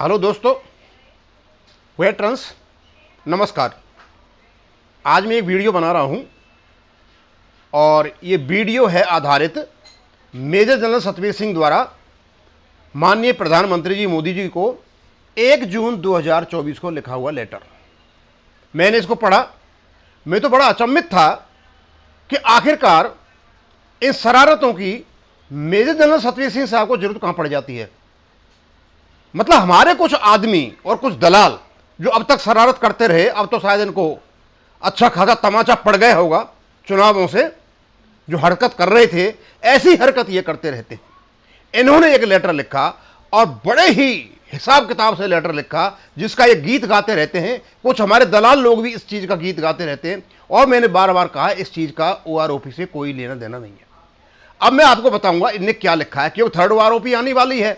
Hello दोस्तों, veterans, नमस्कार। आज मैं एक वीडियो बना रहा हूं और ये वीडियो है आधारित मेजर जनरल सतवीर सिंह द्वारा माननीय प्रधानमंत्री जी मोदी जी को 1 जून 2024 को लिखा हुआ लेटर। मैंने इसको पढ़ा, मैं तो बड़ा अचंभित था कि आखिरकार इन शरारतों की मेजर जनरल सतवीर सिंह साहब को जरूरत कहां पड़ जाती है। मतलब हमारे कुछ आदमी और कुछ दलाल जो अब तक शरारत करते रहे, अब तो शायद इनको अच्छा खासा तमाचा पड़ गया होगा चुनावों से। जो हरकत कर रहे थे, ऐसी हरकत ये करते रहते हैं। इन्होंने एक लेटर लिखा और बड़े ही हिसाब किताब से लेटर लिखा, जिसका ये गीत गाते रहते हैं। कुछ हमारे दलाल लोग भी इस चीज का गीत गाते रहते हैं और मैंने बार बार कहा इस चीज का ओआरओपी से कोई लेना देना नहीं है। अब मैं आपको बताऊंगा इनने क्या लिखा है, क्योंकि थर्ड ओआरओपी आने वाली है।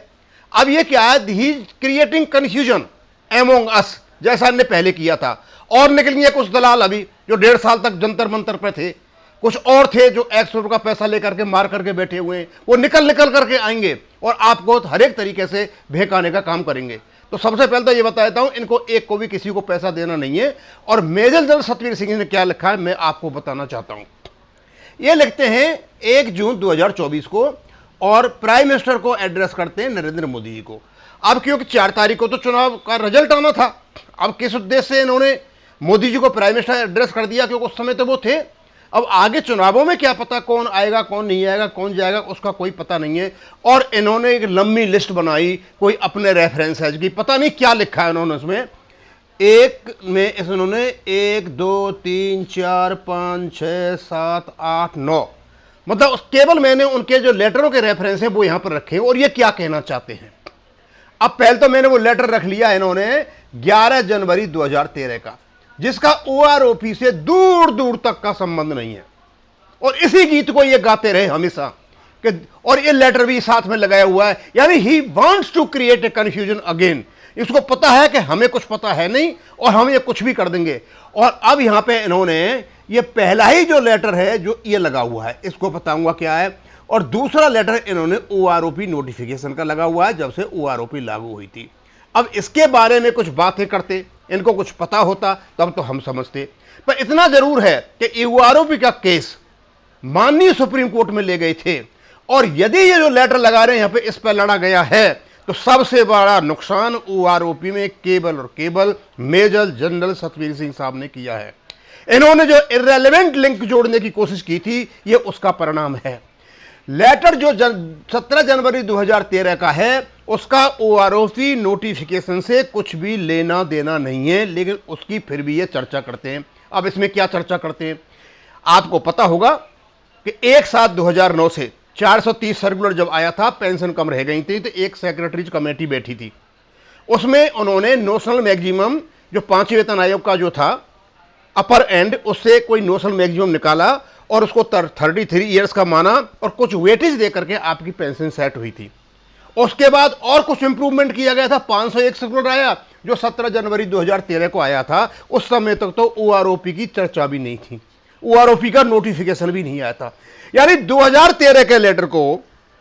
अब ये क्या है, ही क्रिएटिंग कंफ्यूजन एमोंग अस, जैसा इन्होंने पहले किया था। और निकल गए कुछ दलाल अभी जो 1.5 साल तक जंतर मंतर पे थे, कुछ और थे जो 100 रुपये का पैसा लेकर के मार करके बैठे हुए हैं। वो निकल करके आएंगे और आपको हर एक तरीके से भहकाने का काम करेंगे। तो सबसे पहले तो ये बता देता हूं, इनको एक को भी किसी को पैसा देना नहीं है। और मेजर जनरल सतवीर सिंह ने क्या लिखा है मैं आपको बताना चाहता हूं। ये लिखते हैं 1 जून 2024 को और प्राइम मिनिस्टर को एड्रेस करते हैं नरेंद्र मोदी जी को। अब क्योंकि 4 तारीख को तो चुनाव का रिजल्ट आना था, अब किस उद्देश्य से इन्होंने मोदी जी को प्राइम मिनिस्टर एड्रेस कर दिया, क्योंकि उस समय तो वो थे। अब आगे चुनावों में क्या पता कौन आएगा कौन नहीं आएगा, कौन जाएगा, उसका कोई पता नहीं है। और इन्होंने एक लंबी लिस्ट बनाई, कोई अपने रेफरेंसेज की, पता नहीं क्या लिखा है इन्होंने उसमें। एक में इन्होंने 1 2 3 4 5 6 7 8 9, मतलब केवल मैंने उनके जो लेटरों के रेफरेंस हैं वो यहां पर रखे और ये क्या कहना चाहते हैं। अब पहले तो मैंने वो लेटर रख लिया इन्होंने 11 जनवरी 2013 का, जिसका ओआरओपी से दूर दूर तक का संबंध नहीं है। और इसी गीत को ये गाते रहे हमेशा कि, और ये लेटर भी साथ में लगाया हुआ है। यानी he wants to create a confusion again. इसको पता है कि हमें कुछ पता है नहीं और हम ये कुछ भी कर देंगे। और अब यहां पे इन्होंने ये पहला ही जो लेटर है जो ये लगा हुआ है, इसको बताऊंगा क्या है। और दूसरा लेटर इन्होंने ओआरओपी नोटिफिकेशन का लगा हुआ है, जब से ओआरओपी लागू हुई थी। अब इसके बारे में कुछ बातें करते, इनको कुछ पता होता तब तो हम समझते। पर इतना जरूर है कि ओआरओपी का केस माननीय सुप्रीम कोर्ट में ले गए थे। और यदि ये जो लेटर लगा रहे हैं यहां पे इस पर लड़ा गया है, तो सबसे बड़ा नुकसान ओआरओपी में केवल और केवल मेजर जनरल सतवीर सिंह साहब ने किया है। इन्होंने जो इररेलेवेंट लिंक जोड़ने की कोशिश की थी, ये उसका परिणाम है। लेटर जो 17 जनवरी 2013 का है, उसका ओआरओपी नोटिफिकेशन से कुछ भी लेना देना नहीं है, लेकिन उसकी फिर भी ये चर्चा करते हैं। अब इसमें क्या चर्चा करते हैं, आपको पता होगा कि 1/7/2009 से 430 सर्कुलर जब आया था, पेंशन कम रह गई थी, तो एक सेक्रेटरीज कमेटी बैठी थी। उसमें उन्होंने नोशनल मैक्सिमम जो 5वें वेतन आयोग का जो था अपर एंड, उससे कोई नोशनल मैक्सिमम निकाला और उसको 33 ईयर्स का माना और कुछ वेटेज दे करके आपकी पेंशन सेट हुई थी। उसके बाद और कुछ इंप्रूवमेंट किया गया था, 501 सर्कुलर आया जो 17 जनवरी 2013 को आया था। उस समय तक तो ओआरओपी की चर्चा भी नहीं थी, ओआरओपी का नोटिफिकेशन भी नहीं आया था। यानी 2013 के लेटर को,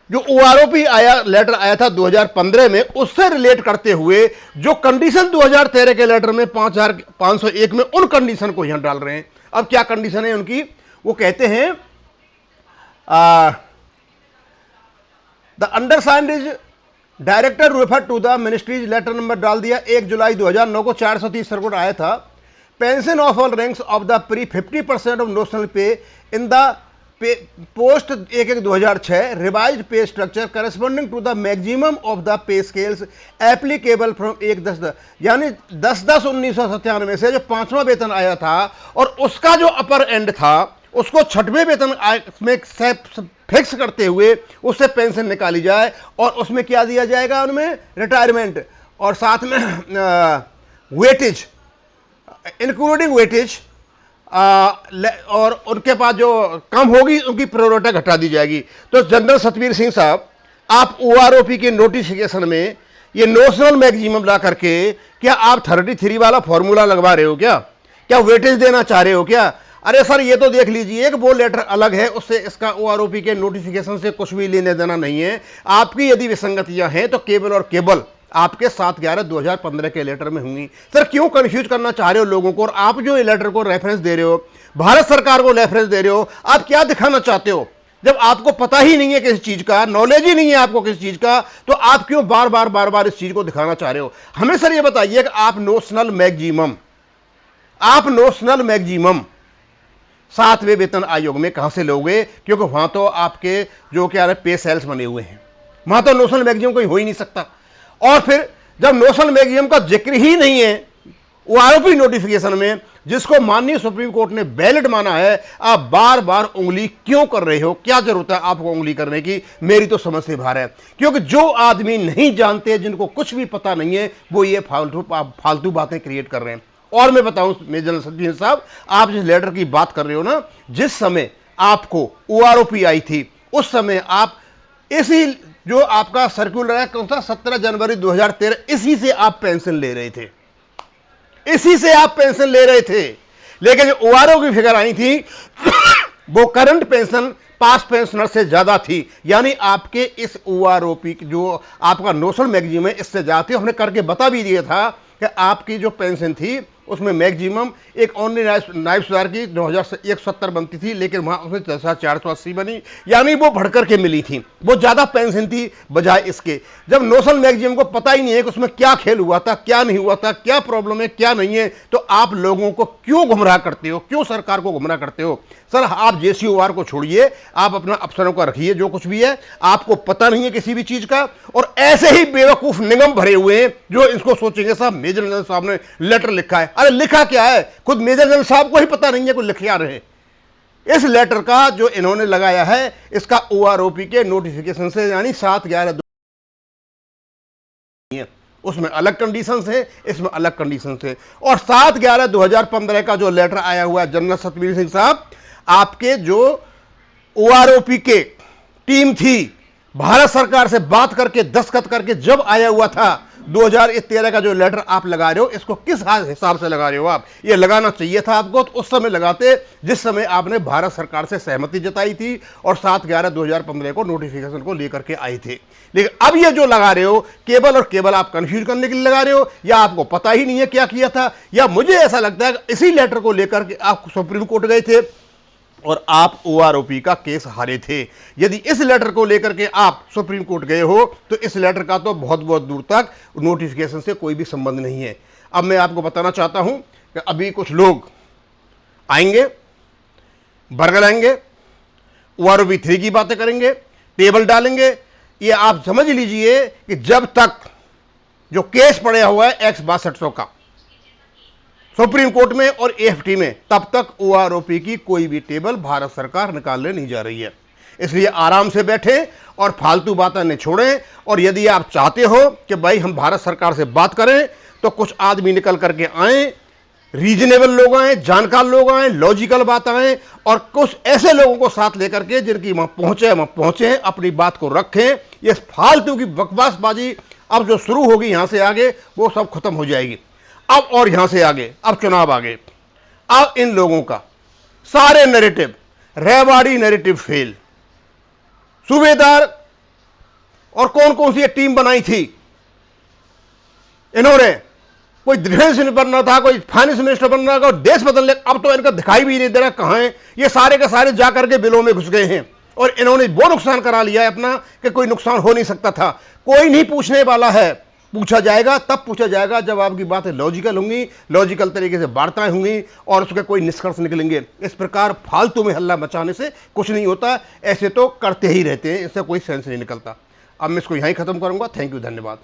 जो ओआरओपी लेटर आया था 2015 में, उससे रिलेट करते हुए जो कंडीशन 2013 के लेटर में 5501 में, उन कंडीशन को यहां डाल रहे हैं। अब क्या कंडीशन है उनकी, वो कहते हैं the undersigned is director refer to the ministries, letter number डाल दिया 1 जुलाई 2009 को 430 सर्कुलर आया था। Pension of all ranks of the pre 50% of notional pay in the post 1/1/2006 revised pay structure corresponding to the maximum of the pay scales applicable from 1/10, यानी 10/10/1997 से जो 5वां वेतन आया था और उसका जो अपर एंड था, उसको 6वें वेतन में फिक्स करते हुए उससे पेंशन निकाली जाए। और उसमें क्या दिया जाएगा, उनमें रिटायरमेंट और साथ में वेटेज, इंक्लूडिंग वेटेज, और उनके पास जो कम होगी उनकी प्रोरेटा घटा दी जाएगी। तो जनरल सतवीर सिंह साहब, आप ओआरओपी के नोटिफिकेशन में ये नोशनल मैक्सिमम ला करके क्या आप 33 वाला फॉर्मूला लगवा रहे हो क्या वेटेज देना चाह रहे हो क्या? अरे सर, ये तो देख लीजिए, एक वो लेटर अलग है, उससे इसका ओआरओपी के नोटिफिकेशन से कुछ भी लेने देना नहीं है। आपकी यदि विसंगतियां हैं तो केवल और केवल आपके 7/11/2015 के लेटर में होंगी। सर क्यों कंफ्यूज करना चाह रहे हो लोगों को? और आप जो ये लेटर को रेफरेंस दे रहे हो, भारत सरकार को रेफरेंस दे रहे हो, आप क्या दिखाना चाहते हो? जब आपको पता ही नहीं है किसी चीज का, नॉलेज ही नहीं है आपको किसी चीज का, तो आप क्यों बार बार इस चीज को दिखाना चाह रहे हो? हमें सर ये बताइए कि आप नोशनल मैक्सिमम 7वें वेतन आयोग में कहां से लोगे? क्योंकि वहां तो आपके जो क्या है पे सेल्स बने हुए हैं, वहां तो नोशनल मैक्सिमम कोई हो ही नहीं सकता। और फिर जब नोशनल मैक्सिमम का जिक्र ही नहीं है ओआरओपी नोटिफिकेशन में, जिसको माननीय सुप्रीम कोर्ट ने वैलिड माना है, आप बार बार उंगली क्यों कर रहे हो? क्या जरूरत है आपको उंगली करने की? मेरी तो समझ से बाहर है। क्योंकि जो आदमी नहीं जानते, जिनको कुछ भी पता नहीं है, वो ये फालतू बातें क्रिएट कर रहे हैं। और मैं बताऊं मेजर सचिन साहब, आप जिस लेटर की बात कर रहे हो ना, जिस समय आपको ओआरओपी आई थी, उस समय आप इसी जो आपका सर्कुलर है कौन सा 17 जनवरी 2013, इसी से आप पेंशन ले रहे थे, इसी से आप पेंशन ले रहे थे। लेकिन जो ओआरओ की फिगर आई थी वो करंट पेंशन पास्ट पेंशनर से ज्यादा थी, यानी आपके इस ओआरओपी जो आपका नोशनल मैक्सिमम है इससे ज्यादा थी। हमने करके बता भी दिया था कि आपकी जो पेंशन थी उसमें मैक्सिमम एक ओनली नायब सुधार की 2170 बनती थी, लेकिन वहां उसमें 480 बनी, यानी वो बढ़कर के मिली थी, वो ज्यादा पेंशन थी बजाय इसके। जब नोशनल मैक्सिमम को पता ही नहीं है कि उसमें क्या खेल हुआ था, क्या नहीं हुआ था, क्या प्रॉब्लम है, क्या नहीं है, तो आप लोगों को क्यों गुमराह करते हो? क्यों सरकार को गुमराह करते हो? सर आप जेसीओआर को छोड़िए, आप अपना अफसरों का रखिए, जो कुछ भी है आपको पता नहीं है किसी भी चीज का, और ऐसे ही बेवकूफ निगम भरे हुए हैं जो इसको सोचेंगे साहब मेजर जनरल साहब ने लेटर लिखा है। अरे लिखा क्या है? खुद मेजर जनरल साहब को ही पता नहीं है, कोई लिख क्या रहे। इस लेटर का जो इन्होंने लगाया है, इसका ओआरओपी के नोटिफिकेशन से यानी 7/11 उसमें अलग कंडीशंस है, इसमें अलग कंडीशंस है। और 7/11/2015 का जो लेटर आया हुआ है जनरल सतवीर सिंह साहब, आपके जो ओआरओपी के टीम थी भारत सरकार से बात करके दस्तखत करके जब आया हुआ था 2013 का जो लेटर आप लगा रहे हो, इसको किस हिसाब से लगा रहे हो? आप ये लगाना चाहिए था आपको तो उस समय लगाते जिस समय आपने भारत सरकार से सहमति जताई थी और 7/11/2015 को नोटिफिकेशन को लेकर के आए थे। लेकिन अब ये जो लगा रहे हो केवल और केवल आप कंफ्यूज करने के लिए लगा रहे हो, या आपको पता ही नहीं है क्या किया था, या मुझे ऐसा लगता है कि इसी लेटर को लेकर के आप सुप्रीम कोर्ट गए थे और आप ओआरओपी का केस हारे थे। यदि इस लेटर को लेकर के आप सुप्रीम कोर्ट गए हो तो इस लेटर का तो बहुत बहुत दूर तक नोटिफिकेशन से कोई भी संबंध नहीं है। अब मैं आपको बताना चाहता हूं कि अभी कुछ लोग आएंगे, बर्गर आएंगे, ओआरओपी 3 की बातें करेंगे, टेबल डालेंगे। ये आप समझ लीजिए कि जब तक जो केस पड़ा हुआ है एक्स 6200 का सुप्रीम कोर्ट में और एएफटी में, तब तक ओआरओपी की कोई भी टेबल भारत सरकार निकालने नहीं जा रही है। इसलिए आराम से बैठें और फालतू बातें न छोड़ें। और यदि आप चाहते हो कि भाई हम भारत सरकार से बात करें तो कुछ आदमी निकल करके आए, रीजनेबल लोग आए, जानकार लोग आए, लॉजिकल बात आए, और कुछ ऐसे लोगों को साथ लेकर के जिनकी वहां पहुंचे अपनी बात को रखें। ये फालतू की बकवासबाजी अब जो शुरू होगी यहां से आगे वो सब खत्म हो जाएगी। अब और यहां से आगे अब चुनाव आगे, अब इन लोगों का सारे नैरेटिव, रेवाड़ी नैरेटिव फेल। सूबेदार और कौन कौन सी टीम बनाई थी इन्होंने, कोई डिफेंस मिनिस्टर बनना था, कोई फाइनेंस मिनिस्टर बनना था, देश बदलने, अब तो इनका दिखाई भी नहीं दे रहा कहां है। ये सारे के सारे जाकर के बिलों में घुस गए हैं और इन्होंने वो नुकसान करा लिया है अपना कि कोई नुकसान हो नहीं सकता था। कोई नहीं पूछने वाला है, पूछा जाएगा तब पूछा जाएगा जब आपकी बातें लॉजिकल होंगी, लॉजिकल तरीके से वार्ताएं होंगी और उसके कोई निष्कर्ष निकलेंगे। इस प्रकार फालतू में हल्ला मचाने से कुछ नहीं होता, ऐसे तो करते ही रहते हैं, इससे कोई सेंस नहीं निकलता। अब मैं इसको यहीं खत्म करूंगा। थैंक यू, धन्यवाद।